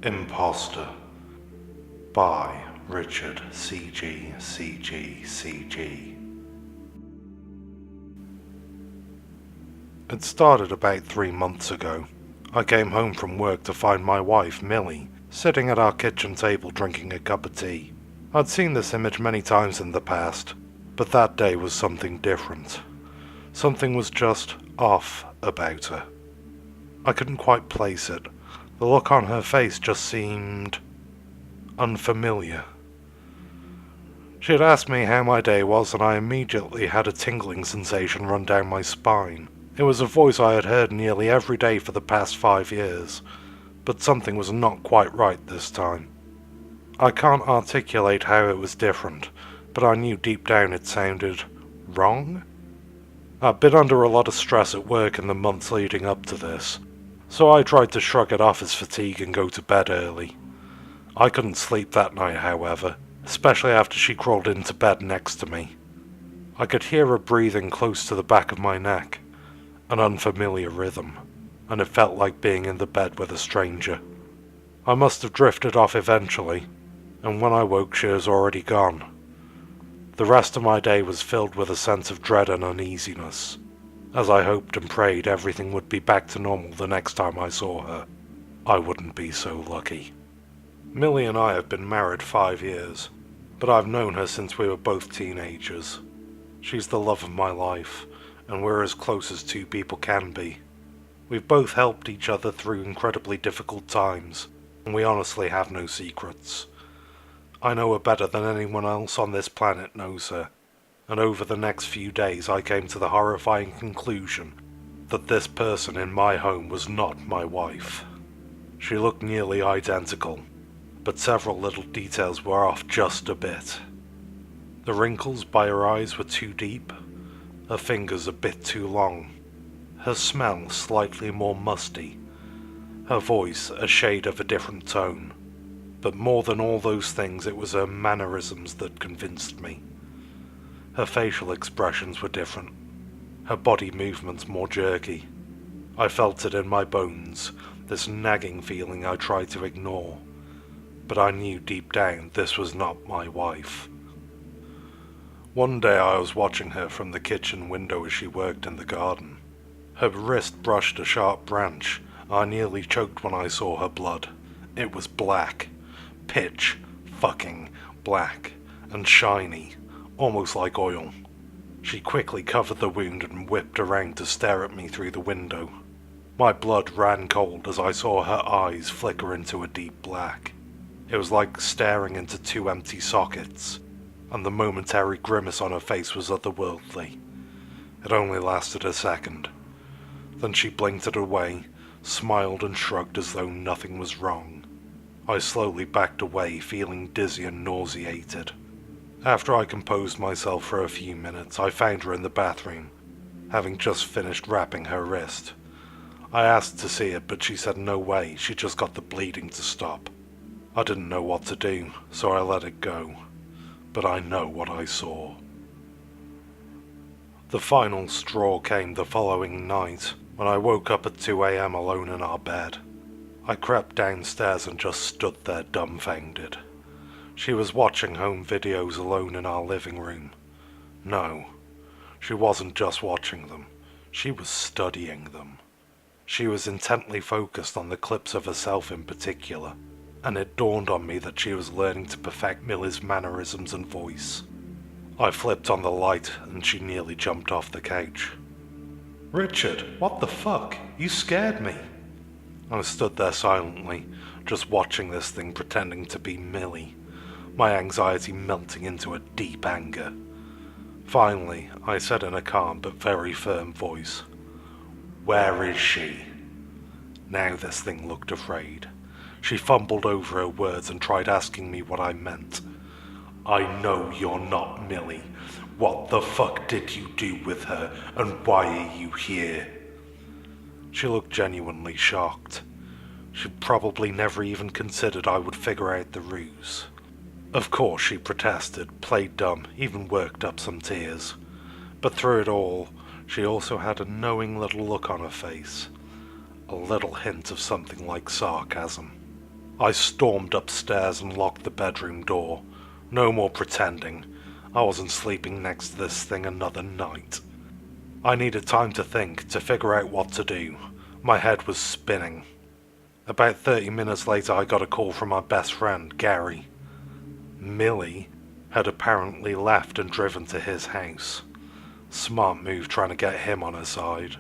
Imposter by Richard C.G. It started about 3 months ago. I came home from work to find my wife, Millie, sitting at our kitchen table drinking a cup of tea. I'd seen this image many times in the past, but that day was something different. Something was just off about her. I couldn't quite place it. The look on her face just seemed unfamiliar. She had asked me how my day was, and I immediately had a tingling sensation run down my spine. It was a voice I had heard nearly every day for the past 5 years, but something was not quite right this time. I can't articulate how it was different, but I knew deep down it sounded wrong. I'd been under a lot of stress at work in the months leading up to this, so I tried to shrug it off as fatigue and go to bed early. I couldn't sleep that night, however, especially after she crawled into bed next to me. I could hear her breathing close to the back of my neck, an unfamiliar rhythm, and it felt like being in the bed with a stranger. I must have drifted off eventually, and when I woke she was already gone. The rest of my day was filled with a sense of dread and uneasiness, as I hoped and prayed everything would be back to normal the next time I saw her. I wouldn't be so lucky. Millie and I have been married 5 years, but I've known her since we were both teenagers. She's the love of my life, and we're as close as two people can be. We've both helped each other through incredibly difficult times, and we honestly have no secrets. I know her better than anyone else on this planet knows her, and over the next few days I came to the horrifying conclusion that this person in my home was not my wife. She looked nearly identical, but several little details were off just a bit. The wrinkles by her eyes were too deep, her fingers a bit too long, her smell slightly more musty, her voice a shade of a different tone. But more than all those things, it was her mannerisms that convinced me. Her facial expressions were different, her body movements more jerky. I felt it in my bones, this nagging feeling I tried to ignore, but I knew deep down this was not my wife. One day I was watching her from the kitchen window as she worked in the garden. Her wrist brushed a sharp branch. I nearly choked when I saw her blood. It was black. Pitch fucking black. And shiny. Almost like oil. She quickly covered the wound and whipped around to stare at me through the window. My blood ran cold as I saw her eyes flicker into a deep black. It was like staring into two empty sockets, and the momentary grimace on her face was otherworldly. It only lasted a second. Then she blinked it away, smiled and shrugged as though nothing was wrong. I slowly backed away, feeling dizzy and nauseated. After I composed myself for a few minutes, I found her in the bathroom, having just finished wrapping her wrist. I asked to see it, but she said no way, she just got the bleeding to stop. I didn't know what to do, so I let it go. But I know what I saw. The final straw came the following night, when I woke up at 2 a.m. alone in our bed. I crept downstairs and just stood there dumbfounded. She was watching home videos alone in our living room. No, she wasn't just watching them, she was studying them. She was intently focused on the clips of herself in particular, and it dawned on me that she was learning to perfect Millie's mannerisms and voice. I flipped on the light and she nearly jumped off the couch. "Richard, what the fuck? You scared me." I stood there silently, just watching this thing pretending to be Millie, my anxiety melting into a deep anger. Finally, I said in a calm but very firm voice, "Where is she?" Now this thing looked afraid. She fumbled over her words and tried asking me what I meant. "I know you're not Millie. What the fuck did you do with her, and why are you here?" She looked genuinely shocked. She probably never even considered I would figure out the ruse. Of course she protested, played dumb, even worked up some tears. But through it all, she also had a knowing little look on her face. A little hint of something like sarcasm. I stormed upstairs and locked the bedroom door. No more pretending. I wasn't sleeping next to this thing another night. I needed time to think, to figure out what to do. My head was spinning. About 30 minutes later I got a call from my best friend, Gary. Millie had apparently left and driven to his house. Smart move trying to get him on her side.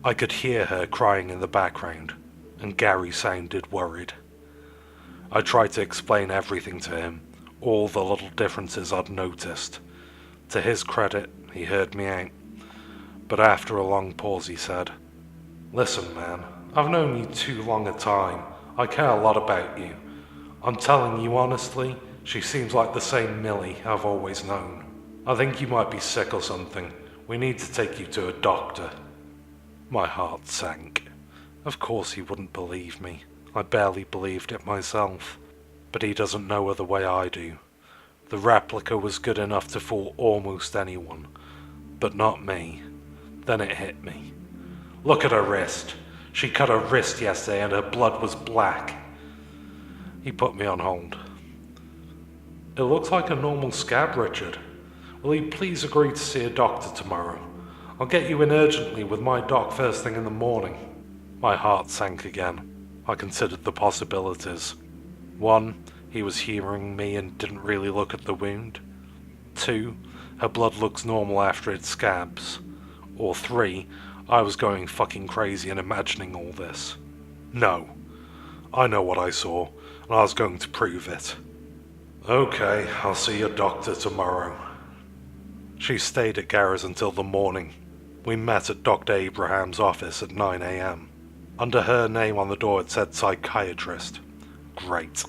I could hear her crying in the background, and Gary sounded worried. I tried to explain everything to him, all the little differences I'd noticed. To his credit, he heard me out. But after a long pause he said, "Listen, man, I've known you too long a time. I care a lot about you. I'm telling you honestly, she seems like the same Millie I've always known. I think you might be sick or something. We need to take you to a doctor." My heart sank. Of course he wouldn't believe me. I barely believed it myself. But he doesn't know her the way I do. The replica was good enough to fool almost anyone, but not me. Then it hit me. Look at her wrist. She cut her wrist yesterday and her blood was black. He put me on hold. "It looks like a normal scab, Richard. Will you please agree to see a doctor tomorrow? I'll get you in urgently with my doc first thing in the morning." My heart sank again. I considered the possibilities. 1, he was humouring me and didn't really look at the wound. 2, her blood looks normal after it scabs. Or 3, I was going fucking crazy and imagining all this. No. I know what I saw, and I was going to prove it. "Okay, I'll see your doctor tomorrow." She stayed at Gary's until the morning. We met at Dr. Abraham's office at 9 a.m. Under her name on the door it said psychiatrist. Great.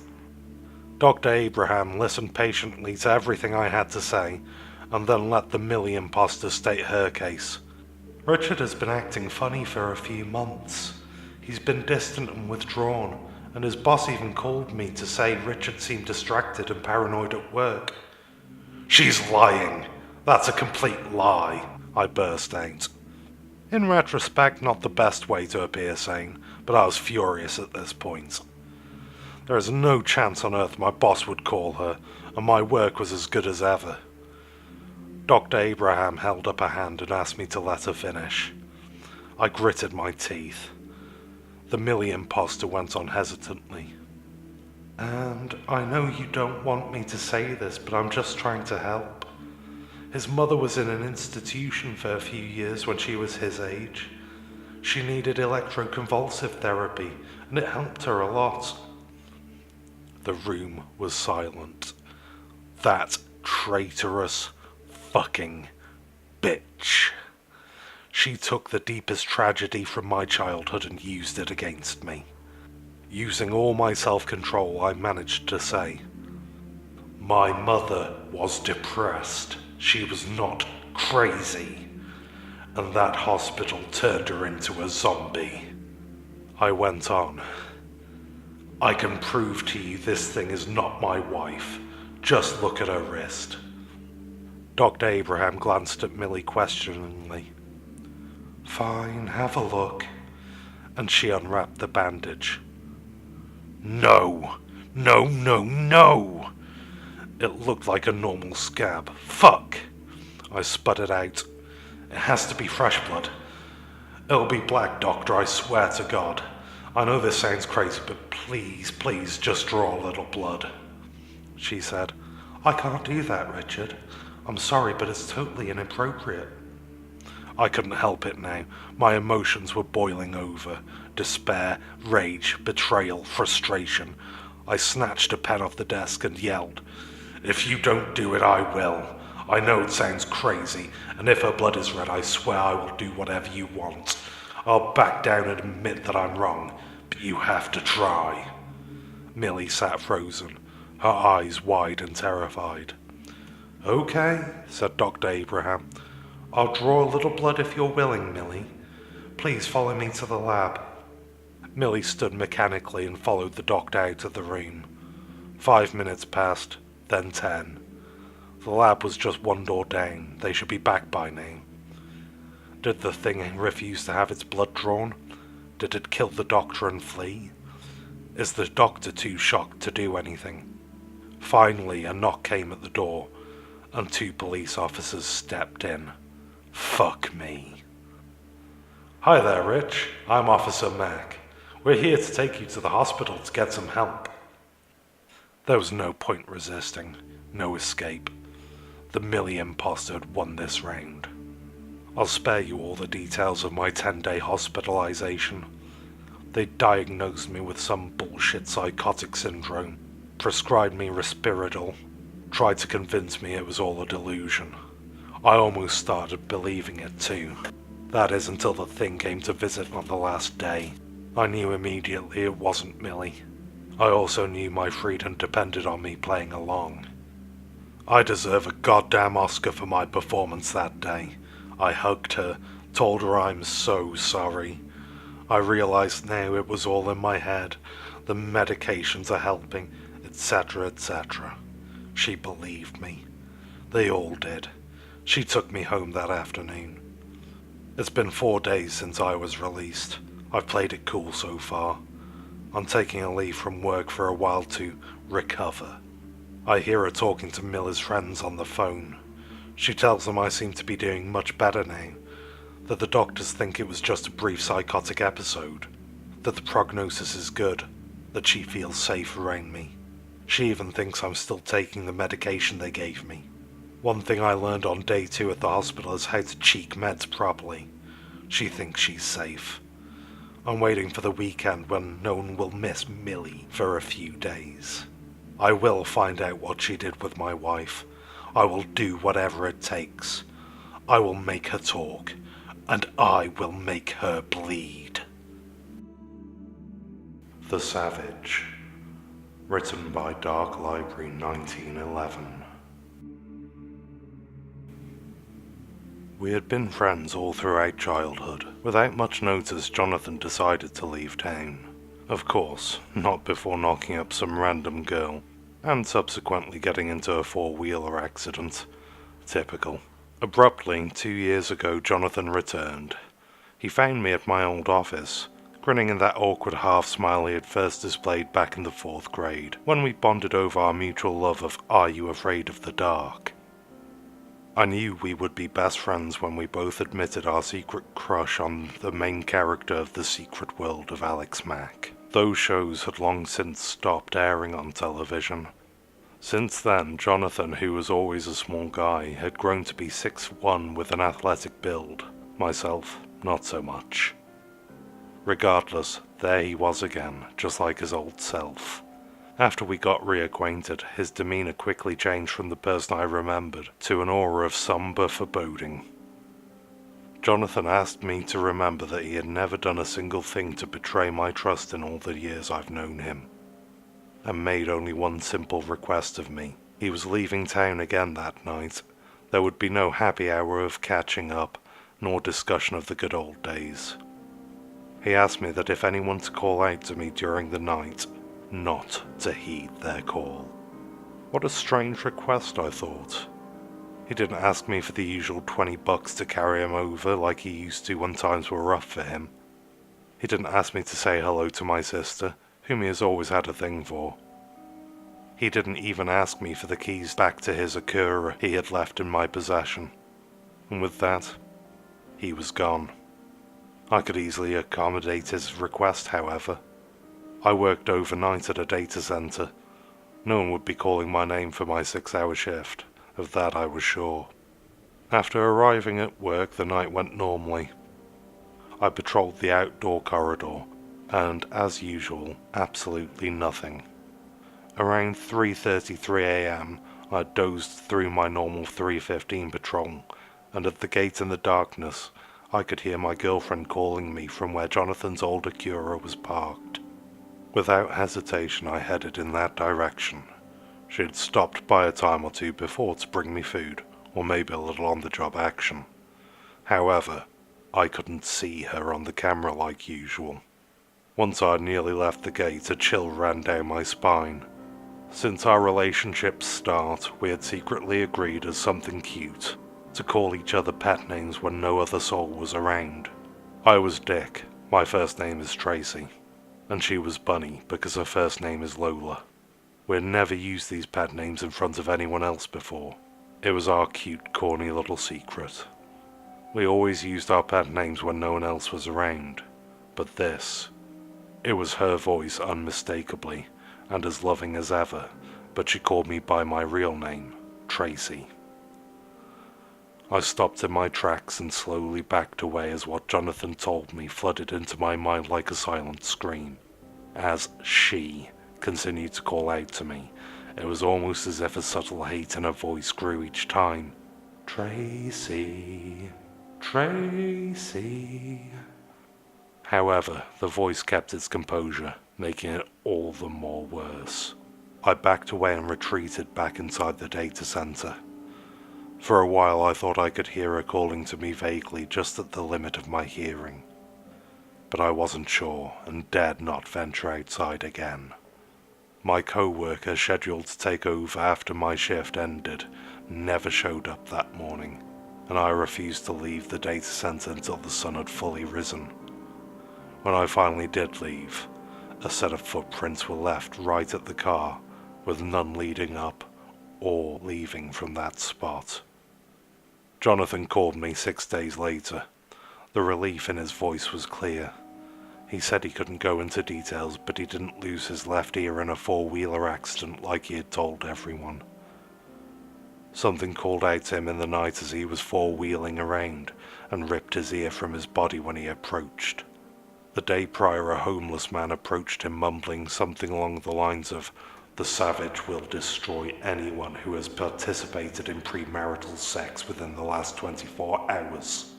Dr. Abraham listened patiently to everything I had to say, and then let the Millie imposter state her case. "Richard has been acting funny for a few months. He's been distant and withdrawn, and his boss even called me to say Richard seemed distracted and paranoid at work." "She's lying. That's a complete lie," I burst out. In retrospect, not the best way to appear sane, but I was furious at this point. There is no chance on earth my boss would call her, and my work was as good as ever. Dr. Abraham held up a hand and asked me to let her finish. I gritted my teeth. The Millie imposter went on hesitantly. "And I know you don't want me to say this, but I'm just trying to help. His mother was in an institution for a few years when she was his age. She needed electroconvulsive therapy, and it helped her a lot." The room was silent. That traitorous fucking bitch. She took the deepest tragedy from my childhood and used it against me. Using all my self-control, I managed to say, "My mother was depressed. She was not crazy. And that hospital turned her into a zombie." I went on. "I can prove to you this thing is not my wife. Just look at her wrist." Dr. Abraham glanced at Millie questioningly. "Fine, have a look." And she unwrapped the bandage. No! No, no, no! It looked like a normal scab. Fuck! I sputtered out. "It has to be fresh blood. It'll be black, doctor, I swear to God. I know this sounds crazy, but please, please, just draw a little blood." She said, "I can't do that, Richard. I'm sorry, but it's totally inappropriate." I couldn't help it now. My emotions were boiling over. Despair, rage, betrayal, frustration. I snatched a pen off the desk and yelled, "If you don't do it, I will. I know it sounds crazy, and if her blood is red, I swear I will do whatever you want. I'll back down and admit that I'm wrong, but you have to try." Millie sat frozen, her eyes wide and terrified. "Okay," said Dr. Abraham. "I'll draw a little blood if you're willing, Millie. Please follow me to the lab." Millie stood mechanically and followed the doctor out of the room. 5 minutes passed, then 10. The lab was just one door down. They should be back by now. Did the thing refuse to have its blood drawn? Did it kill the doctor and flee? Is the doctor too shocked to do anything? Finally, a knock came at the door, and 2 police officers stepped in. Fuck me. Hi there, Rich. I'm Officer Mac. We're here to take you to the hospital to get some help. There was no point resisting, no escape. The Millie imposter had won this round. I'll spare you all the details of my 10-day hospitalization. They diagnosed me with some bullshit psychotic syndrome, prescribed me Risperdal, tried to convince me it was all a delusion. I almost started believing it too. That is until the thing came to visit on the last day. I knew immediately it wasn't Millie. I also knew my freedom depended on me playing along. I deserve a goddamn Oscar for my performance that day. I hugged her, told her I'm so sorry. I realized now it was all in my head. The medications are helping, etc., etc. She believed me. They all did. She took me home that afternoon. It's been 4 days since I was released. I've played it cool so far. I'm taking a leave from work for a while to recover. I hear her talking to Miller's friends on the phone. She tells them I seem to be doing much better now, that the doctors think it was just a brief psychotic episode, that the prognosis is good, that she feels safe around me. She even thinks I'm still taking the medication they gave me. One thing I learned on day 2 at the hospital is how to cheek meds properly. She thinks she's safe. I'm waiting for the weekend when no one will miss Millie for a few days. I will find out what she did with my wife. I will do whatever it takes. I will make her talk, and I will make her bleed. The Savage, written by Dark Library 1911. We had been friends all throughout childhood. Without much notice, Jonathan decided to leave town. Of course, not before knocking up some random girl, and subsequently getting into a 4-wheeler accident. Typical. Abruptly, 2 years ago, Jonathan returned. He found me at my old office, grinning in that awkward half-smile he had first displayed back in the 4th grade, when we bonded over our mutual love of Are You Afraid of the Dark? I knew we would be best friends when we both admitted our secret crush on the main character of The Secret World of Alex Mack. Those shows had long since stopped airing on television. Since then, Jonathan, who was always a small guy, had grown to be 6'1" with an athletic build. Myself, not so much. Regardless, there he was again, just like his old self. After we got reacquainted, his demeanor quickly changed from the person I remembered to an aura of somber foreboding. Jonathan asked me to remember that he had never done a single thing to betray my trust in all the years I've known him, and made only one simple request of me. He was leaving town again that night. There would be no happy hour of catching up, nor discussion of the good old days. He asked me that if anyone to call out to me during the night, not to heed their call. What a strange request, I thought. He didn't ask me for the usual $20 to carry him over like he used to when times were rough for him. He didn't ask me to say hello to my sister, whom he has always had a thing for. He didn't even ask me for the keys back to his Acura he had left in my possession. And with that, he was gone. I could easily accommodate his request, however. I worked overnight at a data center. No one would be calling my name for my 6-hour shift, of that I was sure. After arriving at work, the night went normally. I patrolled the outdoor corridor, and, as usual, absolutely nothing. Around 3:33 a.m., I dozed through my normal 3:15 patrol, and at the gate in the darkness, I could hear my girlfriend calling me from where Jonathan's old Acura was parked. Without hesitation, I headed in that direction. She had stopped by a time or two before to bring me food, or maybe a little on-the-job action. However, I couldn't see her on the camera like usual. Once I had nearly left the gate, a chill ran down my spine. Since our relationship's start, we had secretly agreed as something cute to call each other pet names when no other soul was around. I was Dick. My first name is Tracy. and she was Bunny because her first name is Lola. We'd never used these pet names in front of anyone else before. It was our cute, corny little secret. We always used our pet names when no one else was around, but this, it was her voice unmistakably, and as loving as ever, but she called me by my real name, Tracy. I stopped in my tracks and slowly backed away as what Jonathan told me flooded into my mind like a silent scream. As she continued to call out to me, it was almost as if a subtle hate in her voice grew each time. Tracy, Tracy. However, the voice kept its composure, making it all the more worse. I backed away and retreated back inside the data center. For a while I thought I could hear her calling to me vaguely just at the limit of my hearing. But I wasn't sure and dared not venture outside again. My co-worker, scheduled to take over after my shift ended, never showed up that morning, and I refused to leave the data center until the sun had fully risen. When I finally did leave, a set of footprints were left right at the car, with none leading up or leaving from that spot. Jonathan called me 6 days later. The relief in his voice was clear. He said he couldn't go into details, but he didn't lose his left ear in a four-wheeler accident like he had told everyone. Something called out to him in the night as he was four-wheeling around and ripped his ear from his body when he approached. The day prior, a homeless man approached him mumbling something along the lines of, "The savage will destroy anyone who has participated in premarital sex within the last 24 hours.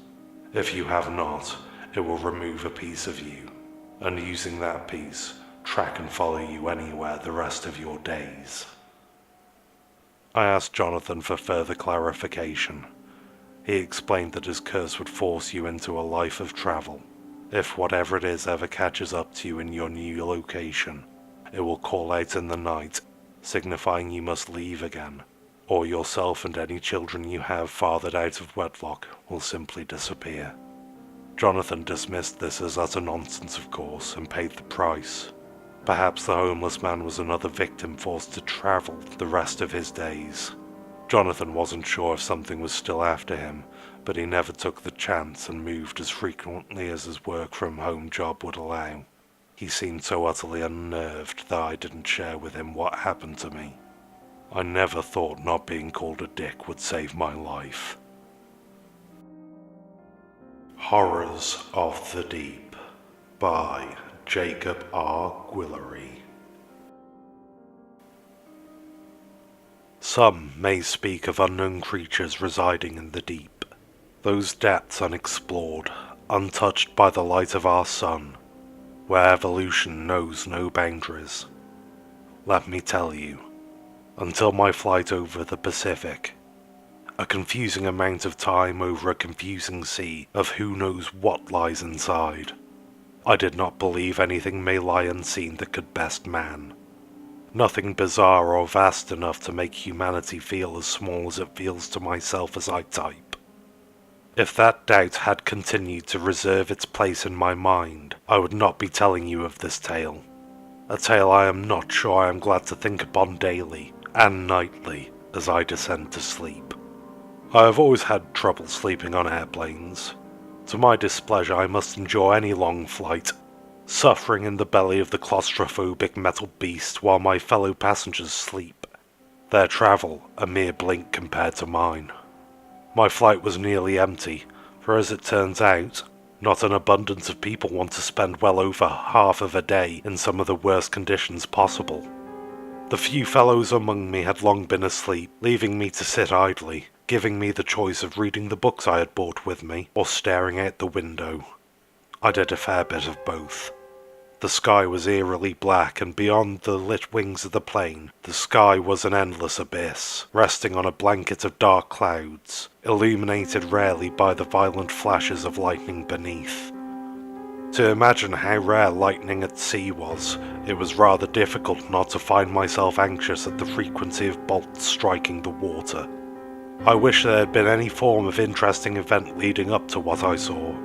If you have not, it will remove a piece of you, and using that piece, track and follow you anywhere the rest of your days." I asked Jonathan for further clarification. He explained that his curse would force you into a life of travel. If whatever it is ever catches up to you in your new location, it will call out in the night, signifying you must leave again, or yourself and any children you have fathered out of wedlock will simply disappear. Jonathan dismissed this as utter nonsense, of course, and paid the price. Perhaps the homeless man was another victim forced to travel the rest of his days. Jonathan wasn't sure if something was still after him, but he never took the chance and moved as frequently as his work-from-home job would allow. He seemed so utterly unnerved that I didn't share with him what happened to me. I never thought not being called a dick would save my life. Horrors of the Deep by Jacob R. Guillory. Some may speak of unknown creatures residing in the deep, those depths unexplored, untouched by the light of our sun, where evolution knows no boundaries. Let me tell you, until my flight over the Pacific, a confusing amount of time over a confusing sea of who knows what lies inside, I did not believe anything may lie unseen that could best man. Nothing bizarre or vast enough to make humanity feel as small as it feels to myself as I type. If that doubt had continued to reserve its place in my mind, I would not be telling you of this tale. A tale I am not sure I am glad to think upon daily and nightly as I descend to sleep. I have always had trouble sleeping on airplanes. To my displeasure, I must endure any long flight, suffering in the belly of the claustrophobic metal beast while my fellow passengers sleep. Their travel a mere blink compared to mine. My flight was nearly empty, for as it turns out, not an abundance of people want to spend well over half of a day in some of the worst conditions possible. The few fellows among me had long been asleep, leaving me to sit idly, giving me the choice of reading the books I had brought with me, or staring out the window. I did a fair bit of both. The sky was eerily black, and beyond the lit wings of the plane, the sky was an endless abyss, resting on a blanket of dark clouds, illuminated rarely by the violent flashes of lightning beneath. To imagine how rare lightning at sea was, it was rather difficult not to find myself anxious at the frequency of bolts striking the water. I wish there had been any form of interesting event leading up to what I saw.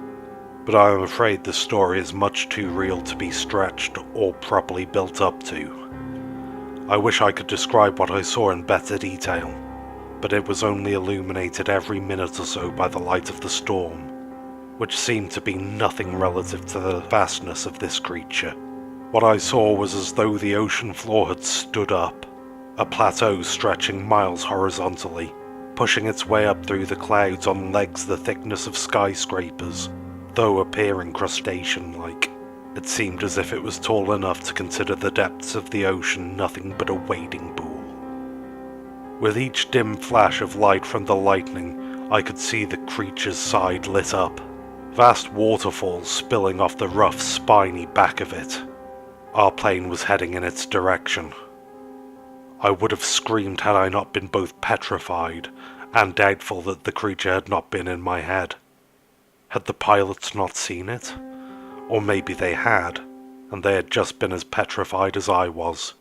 but I am afraid this story is much too real to be stretched or properly built up to. I wish I could describe what I saw in better detail, but it was only illuminated every minute or so by the light of the storm, which seemed to be nothing relative to the vastness of this creature. What I saw was as though the ocean floor had stood up, a plateau stretching miles horizontally, pushing its way up through the clouds on legs the thickness of skyscrapers, though appearing crustacean-like. It seemed as if it was tall enough to consider the depths of the ocean nothing but a wading pool. With each dim flash of light from the lightning, I could see the creature's side lit up, vast waterfalls spilling off the rough, spiny back of it. Our plane was heading in its direction. I would have screamed had I not been both petrified and doubtful that the creature had not been in my head. Had the pilots not seen it? Or maybe they had, and they had just been as petrified as I was,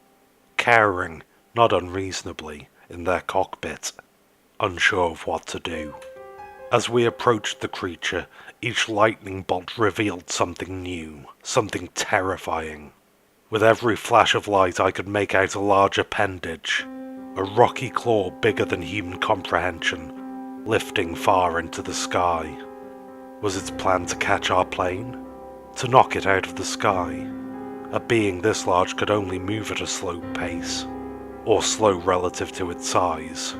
cowering, not unreasonably, in their cockpit, unsure of what to do. As we approached the creature, each lightning bolt revealed something new, something terrifying. With every flash of light I could make out a large appendage, a rocky claw bigger than human comprehension, lifting far into the sky. Was its plan to catch our plane? To knock it out of the sky? A being this large could only move at a slow pace, or slow relative to its size,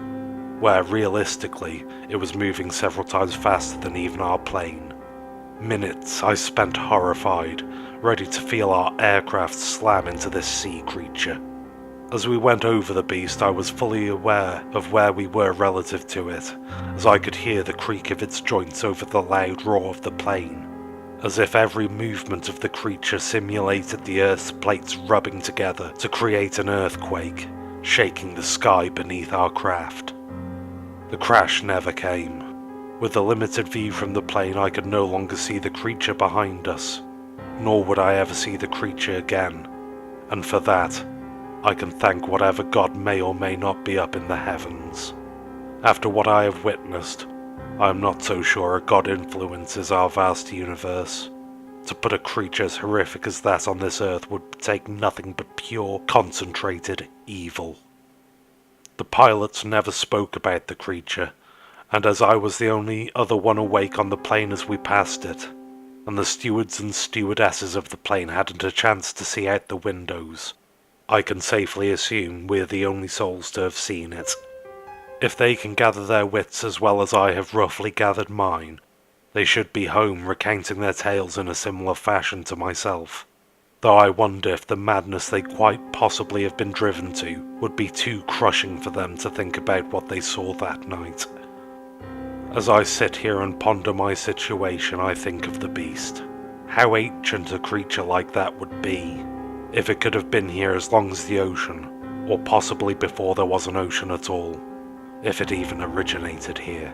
where realistically it was moving several times faster than even our plane. Minutes I spent horrified, ready to feel our aircraft slam into this sea creature. As we went over the beast, I was fully aware of where we were relative to it, as I could hear the creak of its joints over the loud roar of the plane, as if every movement of the creature simulated the Earth's plates rubbing together to create an earthquake, shaking the sky beneath our craft. The crash never came. With the limited view from the plane, I could no longer see the creature behind us, nor would I ever see the creature again, and for that, I can thank whatever God may or may not be up in the heavens. After what I have witnessed, I am not so sure a God influences our vast universe. To put a creature as horrific as that on this earth would take nothing but pure, concentrated evil. The pilots never spoke about the creature, and as I was the only other one awake on the plane as we passed it, and the stewards and stewardesses of the plane hadn't a chance to see out the windows, I can safely assume we're the only souls to have seen it. If they can gather their wits as well as I have roughly gathered mine, they should be home recounting their tales in a similar fashion to myself, though I wonder if the madness they quite possibly have been driven to would be too crushing for them to think about what they saw that night. As I sit here and ponder my situation, I think of the beast. How ancient a creature like that would be, if it could have been here as long as the ocean, or possibly before there was an ocean at all, if it even originated here.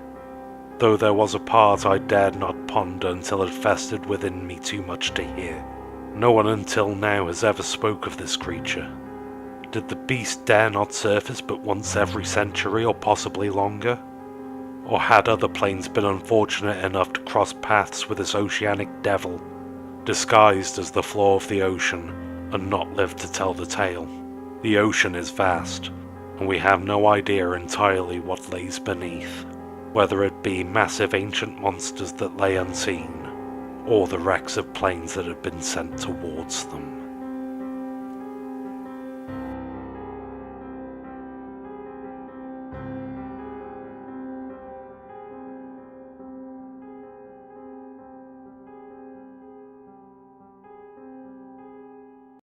Though there was a part I dared not ponder until it festered within me too much to hear. No one until now has ever spoke of this creature. Did the beast dare not surface but once every century or possibly longer? Or had other planes been unfortunate enough to cross paths with this oceanic devil, disguised as the floor of the ocean, and not lived to tell the tale? The ocean is vast, and we have no idea entirely what lays beneath, whether it be massive ancient monsters that lay unseen, or the wrecks of planes that had been sent towards them.